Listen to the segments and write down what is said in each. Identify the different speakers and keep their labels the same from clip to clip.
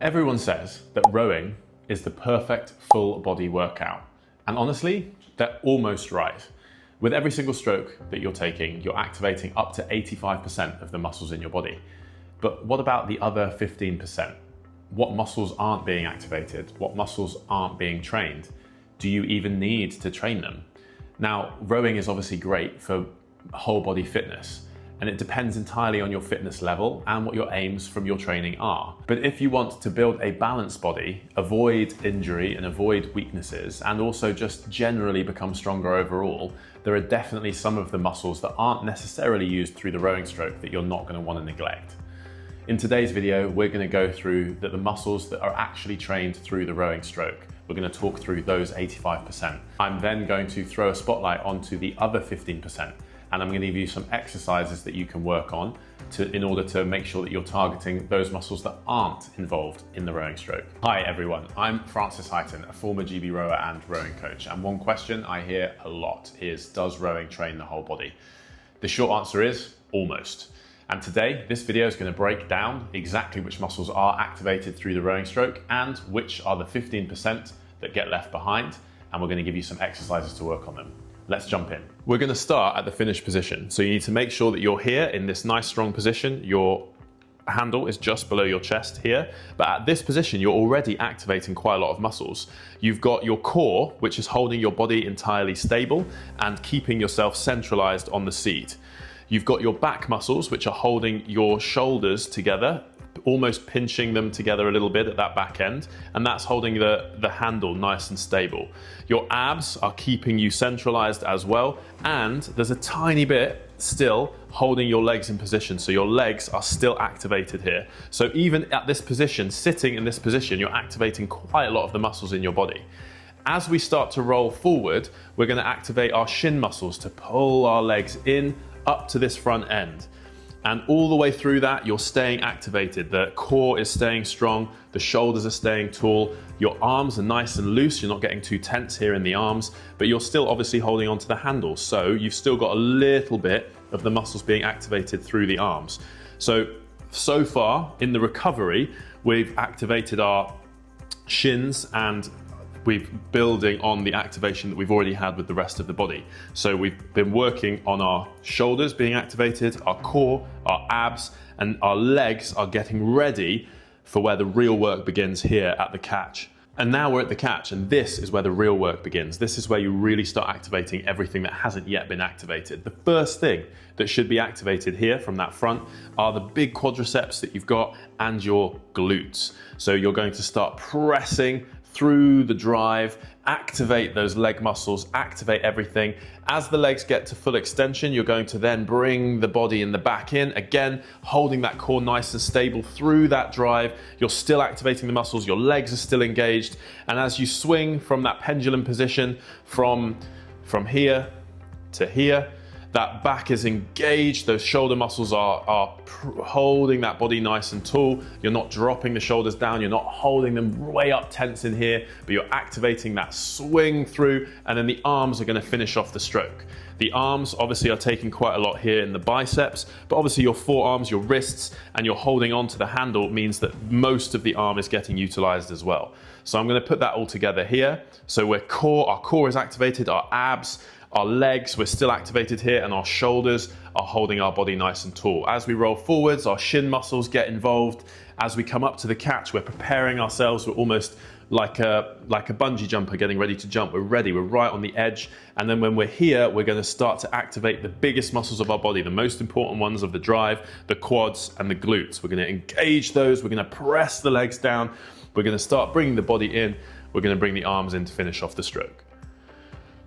Speaker 1: Everyone says that rowing is the perfect full body workout. And honestly, they're almost right. With every single stroke that you're taking, you're activating up to 85% of the muscles in your body. But what about the other 15%? What muscles aren't being activated? What muscles aren't being trained? Do you even need to train them? Now, rowing is obviously great for whole body fitness, and it depends entirely on your fitness level and what your aims from your training are. But if you want to build a balanced body, avoid injury and avoid weaknesses, and also just generally become stronger overall, there are definitely some of the muscles that aren't necessarily used through the rowing stroke that you're not going to want to neglect. In today's video, we're going to go through the muscles that are actually trained through the rowing stroke. We're going to talk through those 85%. I'm then going to throw a spotlight onto the other 15%. And I'm going to give you some exercises that you can work on in order to make sure that you're targeting those muscles that aren't involved in the rowing stroke. Hi everyone, I'm Francis Highton, a former GB rower and rowing coach. And one question I hear a lot is, does rowing train the whole body? The short answer is almost. And today, this video is going to break down exactly which muscles are activated through the rowing stroke and which are the 15% that get left behind. And we're going to give you some exercises to work on them. Let's jump in. We're going to start at the finish position. So you need to make sure that you're here in this nice strong position. Your handle is just below your chest here. But at this position, you're already activating quite a lot of muscles. You've got your core, which is holding your body entirely stable and keeping yourself centralized on the seat. You've got your back muscles, which are holding your shoulders together, almost pinching them together a little bit at that back end, and that's holding the handle nice and stable. Your abs are keeping you centralized as well, and there's a tiny bit still holding your legs in position, so your legs are still activated here. So even at this position, sitting in this position, you're activating quite a lot of the muscles in your body. As we start to roll forward, we're going to activate our shin muscles to pull our legs in up to this front end. And all the way through that, you're staying activated. The core is staying strong, the shoulders are staying tall, your arms are nice and loose, you're not getting too tense here in the arms, but you're still obviously holding onto the handle. So you've still got a little bit of the muscles being activated through the arms. So far in the recovery, we've activated our shins and we're building on the activation that we've already had with the rest of the body. So we've been working on our shoulders being activated, our core, our abs, and our legs are getting ready for where the real work begins here at the catch. And now we're at the catch, and this is where the real work begins. This is where you really start activating everything that hasn't yet been activated. The first thing that should be activated here from that front are the big quadriceps that you've got and your glutes. So you're going to start pressing through the drive, activate those leg muscles, activate everything. As the legs get to full extension, you're going to then bring the body in the back in, again, holding that core nice and stable through that drive. You're still activating the muscles, your legs are still engaged. And as you swing from that pendulum position, from here to here, that back is engaged, those shoulder muscles are holding that body nice and tall. You're not dropping the shoulders down, you're not holding them way up tense in here, but you're activating that swing through, and then the arms are going to finish off the stroke. The arms obviously are taking quite a lot here in the biceps, but obviously your forearms, your wrists, and you're holding on to the handle means that most of the arm is getting utilized as well. So I'm going to put that all together here. So our core is activated, our abs, our legs, we're still activated here, and our shoulders are holding our body nice and tall. As we roll forwards, our shin muscles get involved. As we come up to the catch, we're preparing ourselves. We're almost like a bungee jumper getting ready to jump. We're ready, we're right on the edge. And then when we're here, we're going to start to activate the biggest muscles of our body, the most important ones of the drive, the quads and the glutes. We're going to engage those. We're going to press the legs down. We're going to start bringing the body in. We're going to bring the arms in to finish off the stroke.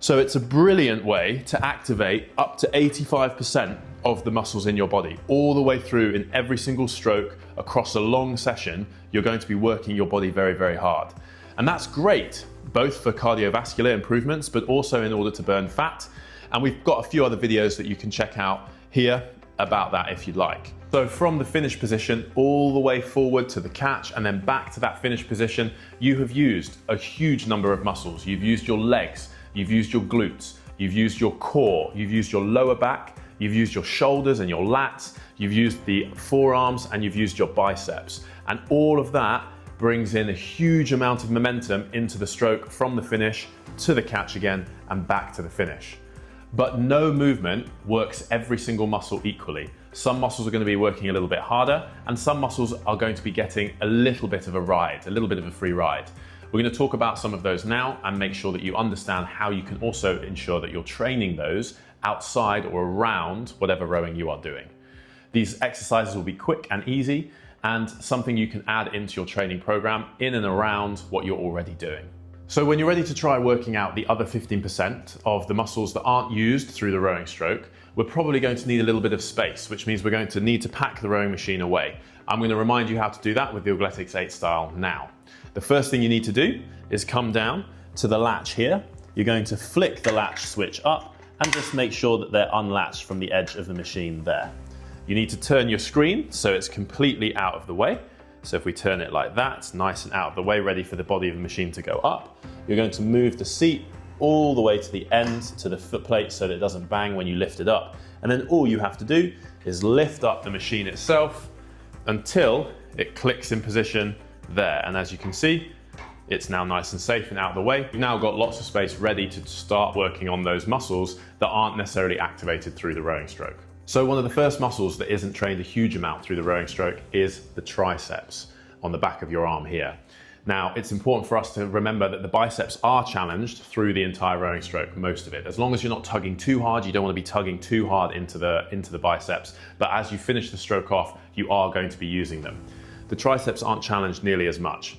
Speaker 1: So it's a brilliant way to activate up to 85% of the muscles in your body. All the way through in every single stroke across a long session, you're going to be working your body very, very hard. And that's great, both for cardiovascular improvements, but also in order to burn fat. And we've got a few other videos that you can check out here about that if you'd like. So from the finish position all the way forward to the catch and then back to that finish position, you have used a huge number of muscles. You've used your legs, you've used your glutes, you've used your core, you've used your lower back, you've used your shoulders and your lats, you've used the forearms, and you've used your biceps. And all of that brings in a huge amount of momentum into the stroke from the finish to the catch again and back to the finish. But no movement works every single muscle equally. Some muscles are going to be working a little bit harder, and some muscles are going to be getting a little bit of a ride, a little bit of a free ride. We're going to talk about some of those now and make sure that you understand how you can also ensure that you're training those outside or around whatever rowing you are doing. These exercises will be quick and easy and something you can add into your training program in and around what you're already doing. So when you're ready to try working out the other 15% of the muscles that aren't used through the rowing stroke, we're probably going to need a little bit of space, which means we're going to need to pack the rowing machine away. I'm going to remind you how to do that with the Obliques 8 style now. The first thing you need to do is come down to the latch here. You're going to flick the latch switch up and just make sure that they're unlatched from the edge of the machine there. You need to turn your screen so it's completely out of the way. So if we turn it like that, nice and out of the way, ready for the body of the machine to go up, you're going to move the seat all the way to the end, to the foot plate, so that it doesn't bang when you lift it up. And then all you have to do is lift up the machine itself until it clicks in position there. And as you can see, it's now nice and safe and out of the way. You've now got lots of space ready to start working on those muscles that aren't necessarily activated through the rowing stroke. So one of the first muscles that isn't trained a huge amount through the rowing stroke is the triceps on the back of your arm here. Now, it's important for us to remember that the biceps are challenged through the entire rowing stroke, most of it. As long as you're not tugging too hard, you don't want to be tugging too hard into the biceps, but as you finish the stroke off, you are going to be using them. The triceps aren't challenged nearly as much.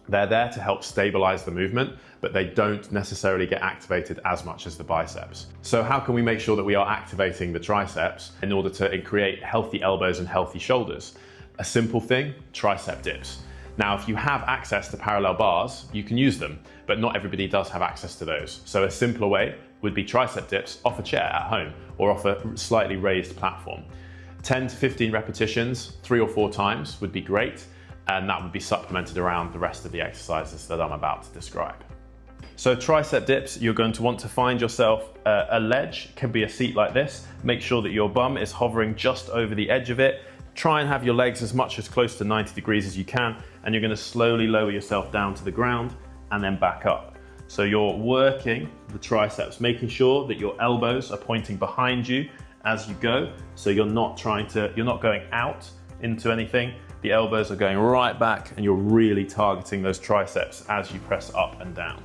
Speaker 1: They're there to help stabilize the movement, but they don't necessarily get activated as much as the biceps. So how can we make sure that we are activating the triceps in order to create healthy elbows and healthy shoulders? A simple thing, tricep dips. Now, if you have access to parallel bars, you can use them, but not everybody does have access to those. So a simpler way would be tricep dips off a chair at home or off a slightly raised platform. 10 to 15 repetitions, 3 or 4 times would be great. And that would be supplemented around the rest of the exercises that I'm about to describe. So tricep dips, you're going to want to find yourself a ledge. It can be a seat like this. Make sure that your bum is hovering just over the edge of it. Try and have your legs as much as close to 90 degrees as you can, and you're going to slowly lower yourself down to the ground and then back up. So you're working the triceps, making sure that your elbows are pointing behind you as you go. So you're not going out into anything. The elbows are going right back and you're really targeting those triceps as you press up and down.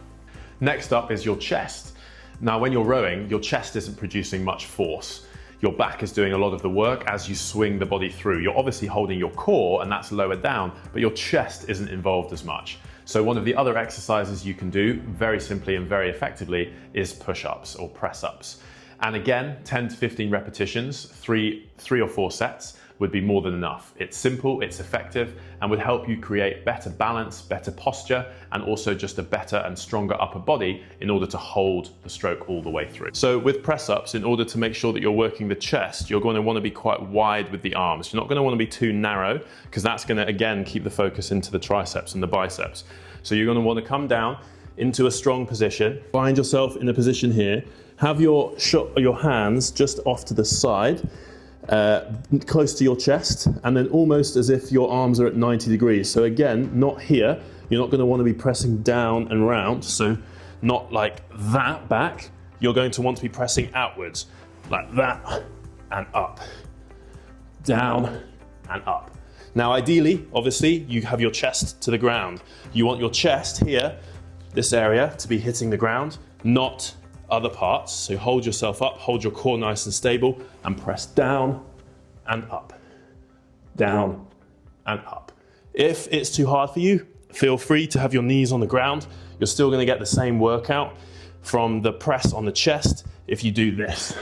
Speaker 1: Next up is your chest. Now, when you're rowing, your chest isn't producing much force. Your back is doing a lot of the work as you swing the body through. You're obviously holding your core and that's lower down, but your chest isn't involved as much. So one of the other exercises you can do very simply and very effectively is push-ups or press-ups. And again, 10 to 15 repetitions, three or 4 sets would be more than enough. It's simple, it's effective, and would help you create better balance, better posture, and also just a better and stronger upper body in order to hold the stroke all the way through. So with press-ups, in order to make sure that you're working the chest, you're going to want to be quite wide with the arms. You're not going to want to be too narrow, because that's going to, again, keep the focus into the triceps and the biceps. So you're going to want to come down into a strong position. Find yourself in a position here. Have your hands just off to the side, close to your chest, and then almost as if your arms are at 90 degrees. So again, not here. You're not going to want to be pressing down and round, so not like that back. You're going to want to be pressing outwards, like that, and up, down, and up. Now ideally, obviously, you have your chest to the ground. You want your chest here, this area, to be hitting the ground, not other parts. So hold yourself up, hold your core nice and stable, and press down and up, down and up. If it's too hard for you, feel free to have your knees on the ground. You're still going to get the same workout from the press on the chest if you do this.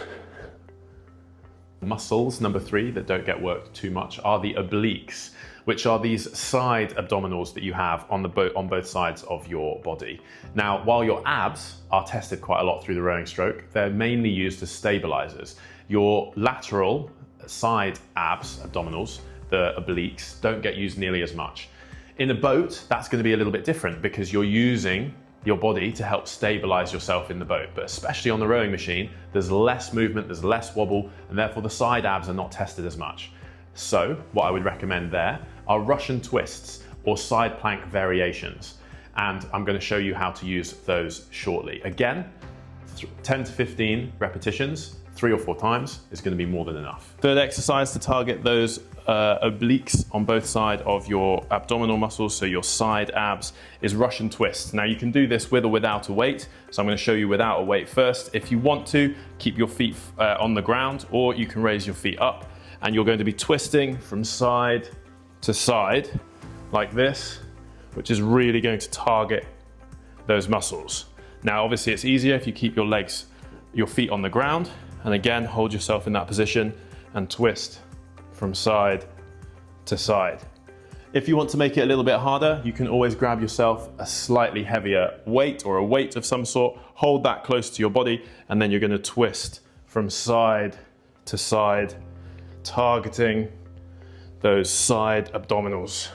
Speaker 1: Muscles, number 3, that don't get worked too much are the obliques, which are these side abdominals that you have on both sides of your body. Now, while your abs are tested quite a lot through the rowing stroke, they're mainly used as stabilizers. Your lateral side abs, abdominals, the obliques, don't get used nearly as much. In a boat, that's going to be a little bit different because you're using your body to help stabilize yourself in the boat. But especially on the rowing machine, there's less movement, there's less wobble, and therefore the side abs are not tested as much. So what I would recommend there are Russian twists, or side plank variations. And I'm going to show you how to use those shortly. Again, 10 to 15 repetitions, 3 or 4 times is going to be more than enough. Third exercise to target those obliques on both sides of your abdominal muscles, so your side abs, is Russian twist. Now you can do this with or without a weight, so I'm going to show you without a weight first. If you want to, keep your feet on the ground, or you can raise your feet up, and you're going to be twisting from side to side like this, which is really going to target those muscles. Now obviously it's easier if you keep your feet on the ground, and again hold yourself in that position and twist from side to side. If you want to make it a little bit harder, you can always grab yourself a slightly heavier weight or a weight of some sort, hold that close to your body, and then you're going to twist from side to side, targeting those side abdominals.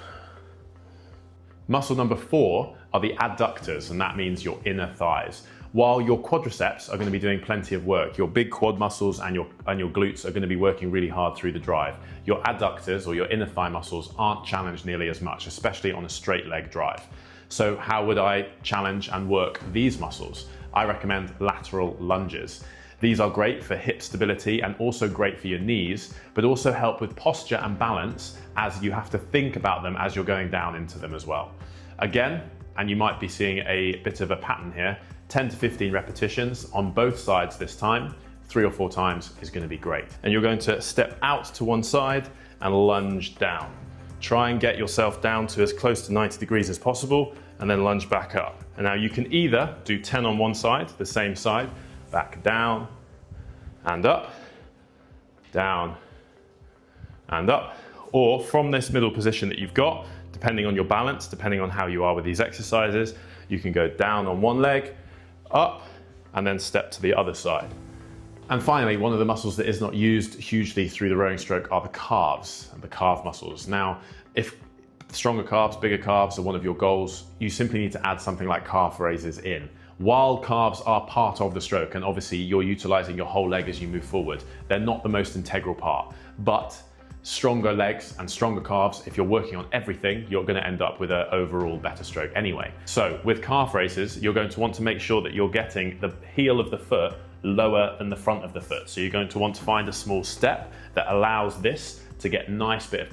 Speaker 1: Muscle number 4 are the adductors, and that means your inner thighs. While your quadriceps are going to be doing plenty of work, your big quad muscles and your glutes are going to be working really hard through the drive. Your adductors or your inner thigh muscles aren't challenged nearly as much, especially on a straight leg drive. So how would I challenge and work these muscles? I recommend lateral lunges. These are great for hip stability and also great for your knees, but also help with posture and balance, as you have to think about them as you're going down into them as well. Again, and you might be seeing a bit of a pattern here, 10 to 15 repetitions on both sides this time, 3 or 4 times is going to be great. And you're going to step out to one side and lunge down. Try and get yourself down to as close to 90 degrees as possible, and then lunge back up. And now you can either do 10 on one side, the same side, back down and up, down and up, or from this middle position that you've got, depending on your balance, depending on how you are with these exercises, you can go down on one leg, up, and then step to the other side. And finally, one of the muscles that is not used hugely through the rowing stroke are the calves and the calf muscles. Now, if stronger calves, bigger calves are one of your goals, you simply need to add something like calf raises in. While calves are part of the stroke, and obviously you're utilizing your whole leg as you move forward, they're not the most integral part. But stronger legs and stronger calves, if you're working on everything, you're going to end up with an overall better stroke anyway. So with calf raises, you're going to want to make sure that you're getting the heel of the foot lower than the front of the foot. So you're going to want to find a small step that allows this to get nice and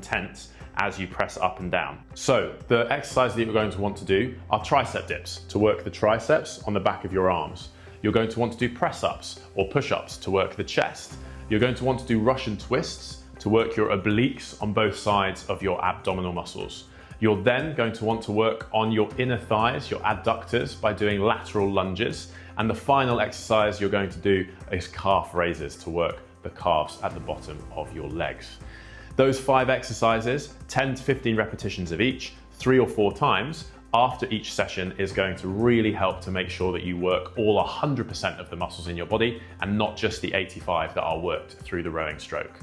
Speaker 1: tense as you press up and down. So the exercise that you're going to want to do are tricep dips to work the triceps on the back of your arms. You're going to want to do press-ups or push-ups to work the chest. You're going to want to do Russian twists to work your obliques on both sides of your abdominal muscles. You're then going to want to work on your inner thighs, your adductors, by doing lateral lunges. And the final exercise you're going to do is calf raises to work the calves at the bottom of your legs. Those 5 exercises, 10 to 15 repetitions of each, 3 or 4 times, after each session is going to really help to make sure that you work all 100% of the muscles in your body and not just the 85 that are worked through the rowing stroke.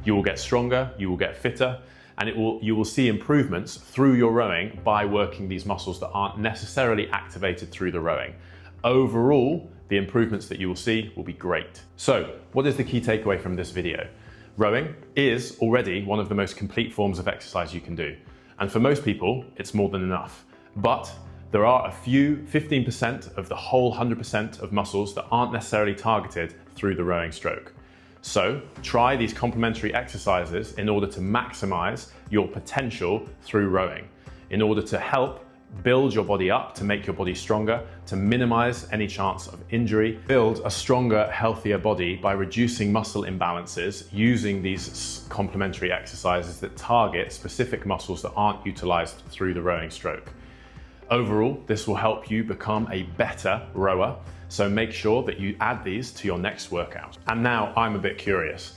Speaker 1: You will get stronger, you will get fitter, and you will see improvements through your rowing by working these muscles that aren't necessarily activated through the rowing. Overall, the improvements that you will see will be great. So, what is the key takeaway from this video? Rowing is already one of the most complete forms of exercise you can do. And for most people, it's more than enough. But there are a few 15% of the whole 100% of muscles that aren't necessarily targeted through the rowing stroke. So try these complementary exercises in order to maximize your potential through rowing, in order to help build your body up, to make your body stronger, to minimize any chance of injury, build a stronger, healthier body by reducing muscle imbalances using these complementary exercises that target specific muscles that aren't utilized through the rowing stroke. Overall, this will help you become a better rower, so make sure that you add these to your next workout. And now I'm a bit curious.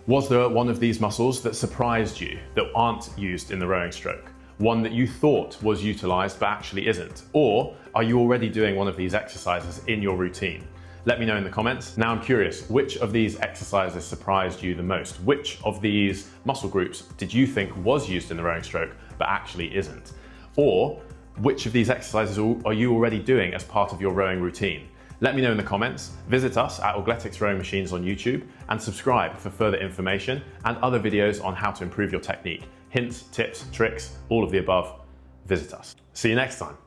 Speaker 1: Was there one of these muscles that surprised you that aren't used in the rowing stroke? One that you thought was utilized but actually isn't? Or are you already doing one of these exercises in your routine? Let me know in the comments. Now I'm curious, which of these exercises surprised you the most? Which of these muscle groups did you think was used in the rowing stroke but actually isn't? Or which of these exercises are you already doing as part of your rowing routine? Let me know in the comments. Visit us at Obliques Rowing Machines on YouTube and subscribe for further information and other videos on how to improve your technique. hints, tips, tricks, all of the above, visit us. See you next time.